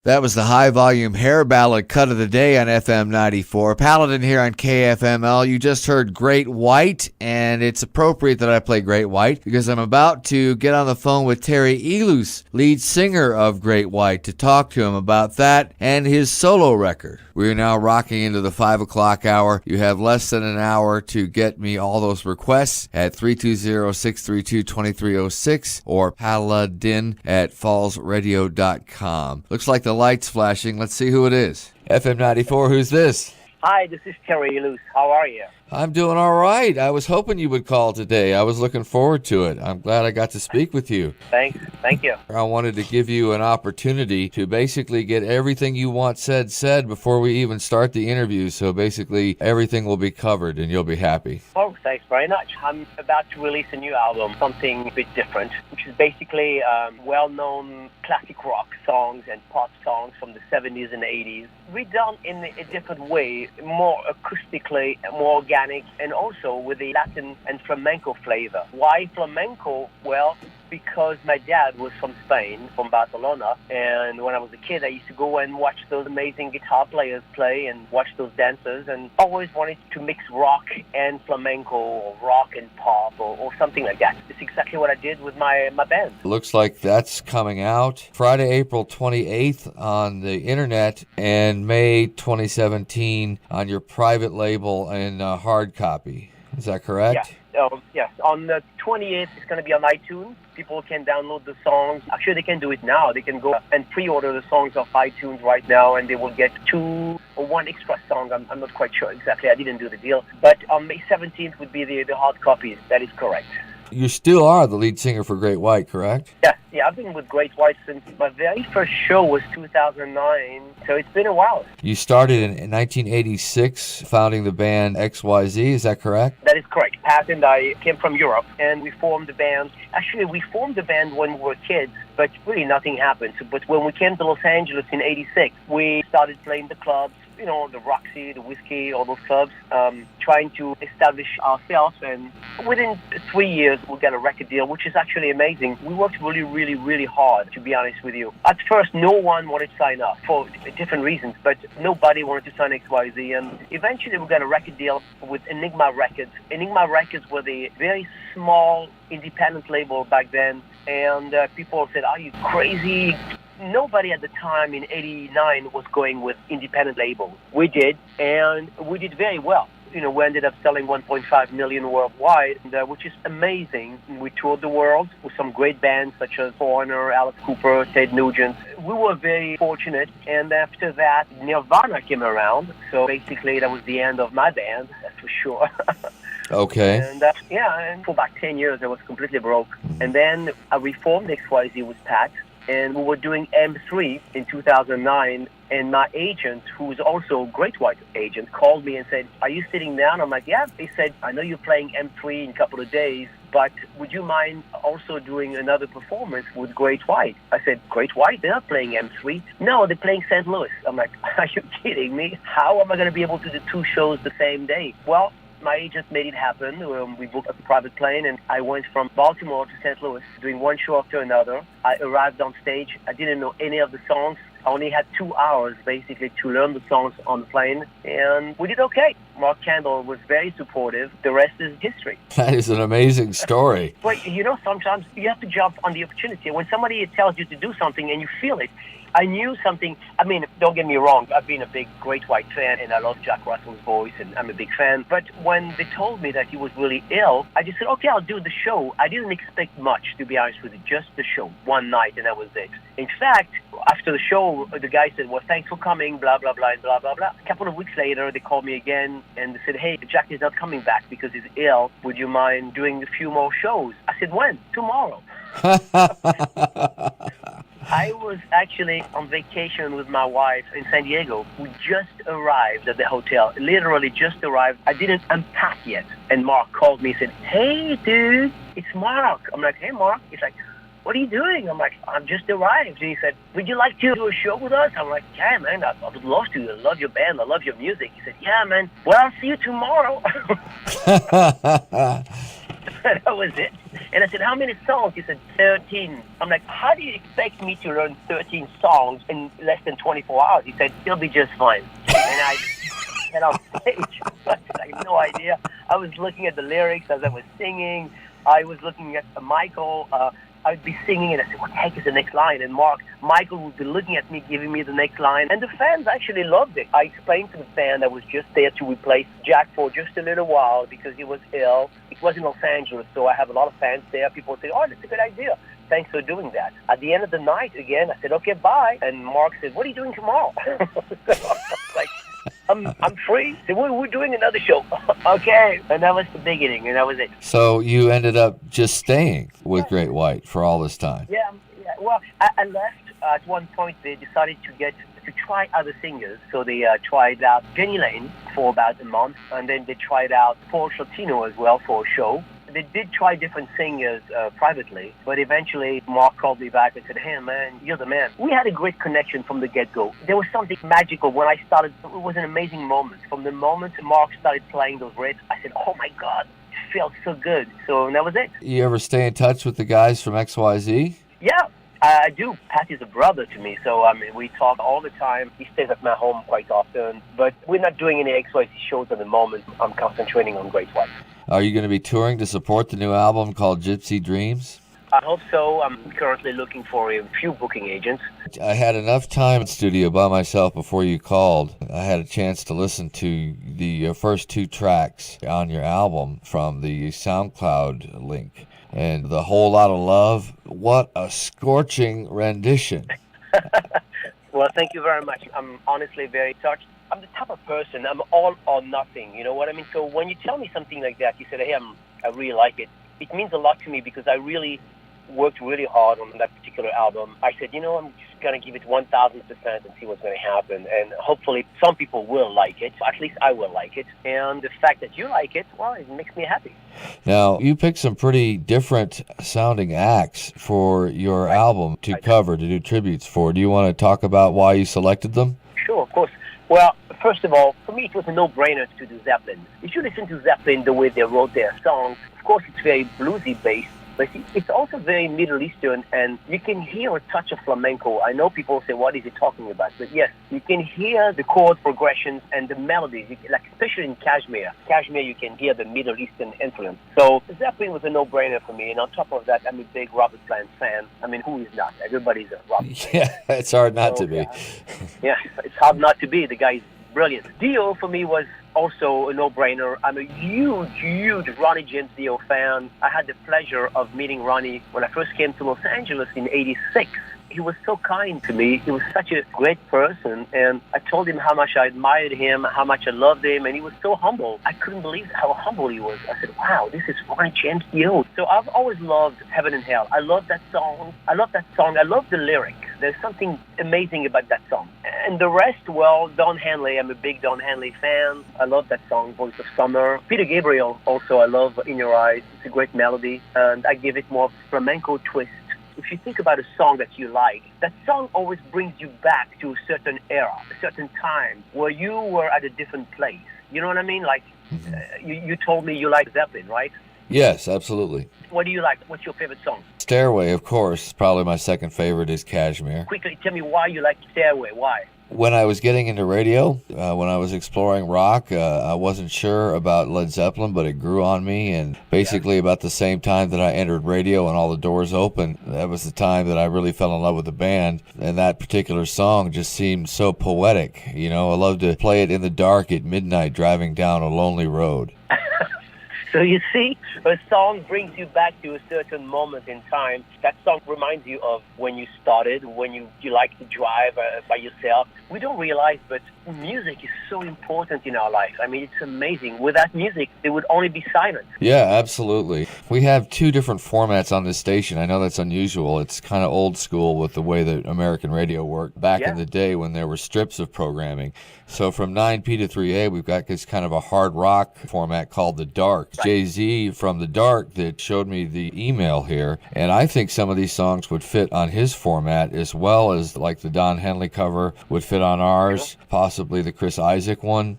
That was the high-volume hair ballad cut of the day on FM 94. Paladin here on KFML. You just heard Great White, and it's appropriate that I play Great White because I'm about to get on the phone with Terry Ilous, lead singer of Great White, to talk to him about that and his solo record. We are now rocking into the 5 o'clock hour. You have less than an hour to get me all those requests at 320-632-2306 or Paladin at fallsradio.com. Looks like the light's flashing. Let's see who it is. FM 94, who's this? Hi, this is Terry Ilous. How are you? I'm doing all right. I was hoping you would call today. I was looking forward to it. I'm glad I got to speak with you. Thanks. Thank you. I wanted to give you an opportunity to basically get everything you want said before we even start the interview. So basically everything will be covered and you'll be happy. Oh, thanks very much. I'm about to release a new album, something a bit different, which is basically well-known classic rock songs and pop songs from the 70s and 80s, redone in a different way, more acoustically, more organic, and also with the Latin and flamenco flavor. Why flamenco? Well, because my dad was from Spain, from Barcelona, and when I was a kid, I used to go and watch those amazing guitar players play and watch those dancers, and always wanted to mix rock and flamenco, or rock and pop, or something like that. It's exactly what I did with my band. Looks like that's coming out Friday, April 28th on the internet, and May 2017 on your private label in hard copy. Is that correct? Yeah. Yes, on the 28th, it's going to be on iTunes. People can download the songs. Actually, they can do it now. They can go and pre-order the songs off iTunes right now, and they will get 2 or 1 extra song. I'm not quite sure exactly. I didn't do the deal. But on May 17th would be the hard copies. That is correct. You still are the lead singer for Great White, correct? Yeah, I've been with Great White since my very first show was 2009, so it's been a while. You started in 1986, founding the band XYZ, is that correct? That is correct. Pat and I came from Europe, and we formed the band. Actually, we formed the band when we were kids, but really nothing happened. But when we came to Los Angeles in 86, we started playing the clubs, you know, the Roxy, the Whiskey, all those clubs, trying to establish ourselves. And within 3 years, we got a record deal, which is actually amazing. We worked really, really, really hard, to be honest with you. At first, no one wanted to sign up for different reasons, but nobody wanted to sign XYZ. And eventually, we got a record deal with Enigma Records. Enigma Records were the very small independent label back then. And people said, "Are you crazy?" Nobody at the time in 89 was going with independent labels. We did, and we did very well. You know, we ended up selling 1.5 million worldwide, which is amazing. We toured the world with some great bands such as Foreigner, Alice Cooper, Ted Nugent. We were very fortunate, and after that, Nirvana came around. So basically, that was the end of my band, that's for sure. Okay. And and for about 10 years, I was completely broke. And then I reformed XYZ with Pat, and we were doing M3 in 2009, and my agent, who's also a Great White agent, called me and said, "Are you sitting down?" I'm like, "Yeah." He said, "I know you're playing M3 in a couple of days, but would you mind also doing another performance with Great White?" I said, "Great White? They're not playing M3." "No, they're playing St. Louis." I'm like, "Are you kidding me? How am I going to be able to do 2 shows the same day?" Well, my agent made it happen. We booked a private plane, and I went from Baltimore to St. Louis, doing one show after another. I arrived on stage. I didn't know any of the songs. I only had 2 hours, basically, to learn the songs on the plane, and we did okay. Mark Kendall was very supportive. The rest is history. That is an amazing story. But, you know, sometimes you have to jump on the opportunity. When somebody tells you to do something and you feel it, I knew something. I mean, don't get me wrong. I've been a big Great White fan, and I love Jack Russell's voice, and I'm a big fan. But when they told me that he was really ill, I just said, "Okay, I'll do the show." I didn't expect much, to be honest with you. Just the show, one night, and that was it. In fact, after the show, the guy said, "Well, thanks for coming, blah, blah, blah, and blah, blah, blah." A couple of weeks later, they called me again, and they said, "Hey, Jack is not coming back because he's ill. Would you mind doing a few more shows?" I said, "When?" "Tomorrow." I was actually on vacation with my wife in San Diego. We just arrived at the hotel, literally just arrived. I didn't unpack yet. And Mark called me and said, "Hey, dude, it's Mark." I'm like, "Hey, Mark." He's like, "What are you doing?" I'm like, "I'm just arrived." And he said, "Would you like to do a show with us?" I'm like, "Yeah, man, I would love to. I love your band. I love your music." He said, "Yeah, man. Well, I'll see you tomorrow." That was it. And I said, how many songs? He said, 13. I'm like, how do you expect me to learn 13 songs in less than 24 hours? He said, you'll be just fine. And I said on stage, I had no idea. I was looking at the lyrics as I was singing. I was looking at Michael. I'd be singing, and I said, what the heck is the next line? And Michael would be looking at me, giving me the next line. And the fans actually loved it. I explained to the fan I was just there to replace Jack for just a little while because he was ill. It was in Los Angeles, so I have a lot of fans there. People say, oh, that's a good idea. Thanks for doing that. At the end of the night, again, I said, okay, bye. And Mark said, what are you doing tomorrow? So I was like, I'm free. So we're doing another show. Okay. And that was the beginning, and that was it. So you ended up just staying with Great White for all this time. Yeah. Well, I left at one point. They decided to try other singers. So they tried out Jenny Lane for about a month, and then they tried out Paul Shortino as well for a show. They did try different singers privately, but eventually Mark called me back and said, hey, man, you're the man. We had a great connection from the get-go. There was something magical when I started. It was an amazing moment. From the moment Mark started playing those riffs, I said, oh, my God, it felt so good. So that was it. You ever stay in touch with the guys from XYZ? Yeah. I do. Patty's a brother to me, so we talk all the time. He stays at my home quite often, but we're not doing any XYZ shows at the moment. I'm concentrating on Great White. Are you going to be touring to support the new album called Gypsy Dreams? I hope so. I'm currently looking for a few booking agents. I had enough time in studio by myself before you called. I had a chance to listen to the first 2 tracks on your album from the SoundCloud link. And The Whole Lot of Love, what a scorching rendition. Well, thank you very much. I'm honestly very touched. I'm the type of person, I'm all or nothing, you know what I mean? So when you tell me something like that, you said, hey, I really like it. It means a lot to me because I really worked really hard on that particular album. I said, I'm just going to give it 1,000% and see what's going to happen. And hopefully some people will like it. At least I will like it. And the fact that you like it, well, it makes me happy. Now, you picked some pretty different sounding acts for your album to cover, to do tributes for. Do you want to talk about why you selected them? Sure, of course. Well, first of all, for me, it was a no-brainer to do Zeppelin. If you listen to Zeppelin, the way they wrote their songs, of course, it's very bluesy-based, but it's also very Middle Eastern, and you can hear a touch of flamenco. I know people say, what is he talking about? But yes, you can hear the chord progressions and the melodies, especially in Kashmir. Kashmir, you can hear the Middle Eastern influence. So Zeppelin was a no-brainer for me, and on top of that, I'm a big Robert Plant fan. I mean, who is not? Everybody's a Robert Plant. Yeah, it's hard not to be. Yeah, it's hard not to be. The guy is brilliant. Dio, for me, was also a no-brainer. I'm a huge Ronnie James Dio fan. I had the pleasure of meeting Ronnie when I first came to Los Angeles in '86. He was so kind to me. He was such a great person, and I told him how much I admired him, how much I loved him, and he was so humble. I couldn't believe how humble he was. I said, wow, this is Ronnie James Dio. So I've always loved Heaven and Hell. I love that song. I love the lyric. There's something amazing about that song. And the rest, well, Don Henley. I'm a big Don Henley fan. I love that song, Voice of Summer. Peter Gabriel, also, I love In Your Eyes. It's a great melody, and I give it more flamenco twist. If you think about a song that you like, that song always brings you back to a certain era, a certain time where you were at a different place. You know what I mean? Like, you told me you like Zeppelin, right? Yes, absolutely. What do you like? What's your favorite song? Stairway, of course. Probably my second favorite is Kashmir. Quickly, tell me why you like Stairway. Why? When I was getting into radio, when I was exploring rock, I wasn't sure about Led Zeppelin, but it grew on me. And basically about the same time that I entered radio and all the doors opened, that was the time that I really fell in love with the band. And that particular song just seemed so poetic. I love to play it in the dark at midnight driving down a lonely road. So you see, a song brings you back to a certain moment in time. That song reminds you of when you started, when you like to drive by yourself. We don't realize, but music is so important in our life. I mean, it's amazing. Without music, there would only be silence. Yeah, absolutely. We have 2 different formats on this station. I know that's unusual. It's kind of old school with the way that American radio worked back in the day when there were strips of programming. So from 9P to 3A, we've got this kind of a hard rock format called The Dark. Jay-Z from The Dark that showed me the email here, and I think some of these songs would fit on his format as well as like the Don Henley cover would fit on ours, possibly the Chris Isaak one.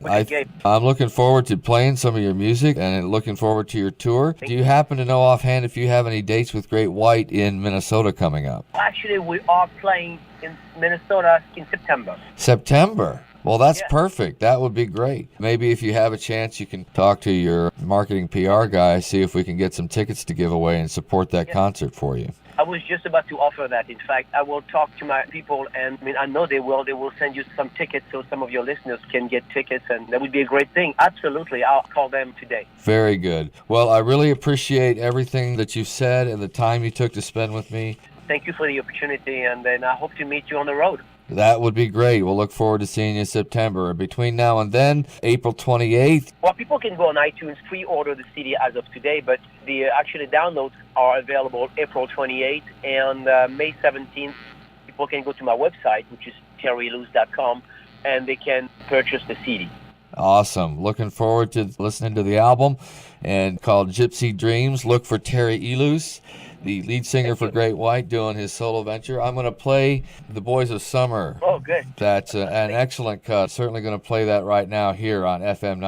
I'm looking forward to playing some of your music and looking forward to your tour. Do you happen to know offhand if you have any dates with Great White in Minnesota coming up? Actually, we are playing in Minnesota in September. September? Well, that's perfect. That would be great. Maybe if you have a chance, you can talk to your marketing PR guy, see if we can get some tickets to give away and support that concert for you. I was just about to offer that. In fact, I will talk to my people, and I know they will. They will send you some tickets so some of your listeners can get tickets, and that would be a great thing. Absolutely. I'll call them today. Very good. Well, I really appreciate everything that you've said and the time you took to spend with me. Thank you for the opportunity, and then I hope to meet you on the road. That would be great. We'll look forward to seeing you in September. Between now and then, April 28th. Well, people can go on iTunes, pre-order the CD as of today, but the actually downloads are available April 28th and May 17th. People can go to my website, which is terryilous.com, and they can purchase the CD. Awesome. Looking forward to listening to the album, and called Gypsy Dreams. Look for Terry Ilous, the lead singer for Great White, doing his solo venture. I'm going to play The Boys of Summer. Oh, good. That's an excellent cut. Certainly going to play that right now here on FM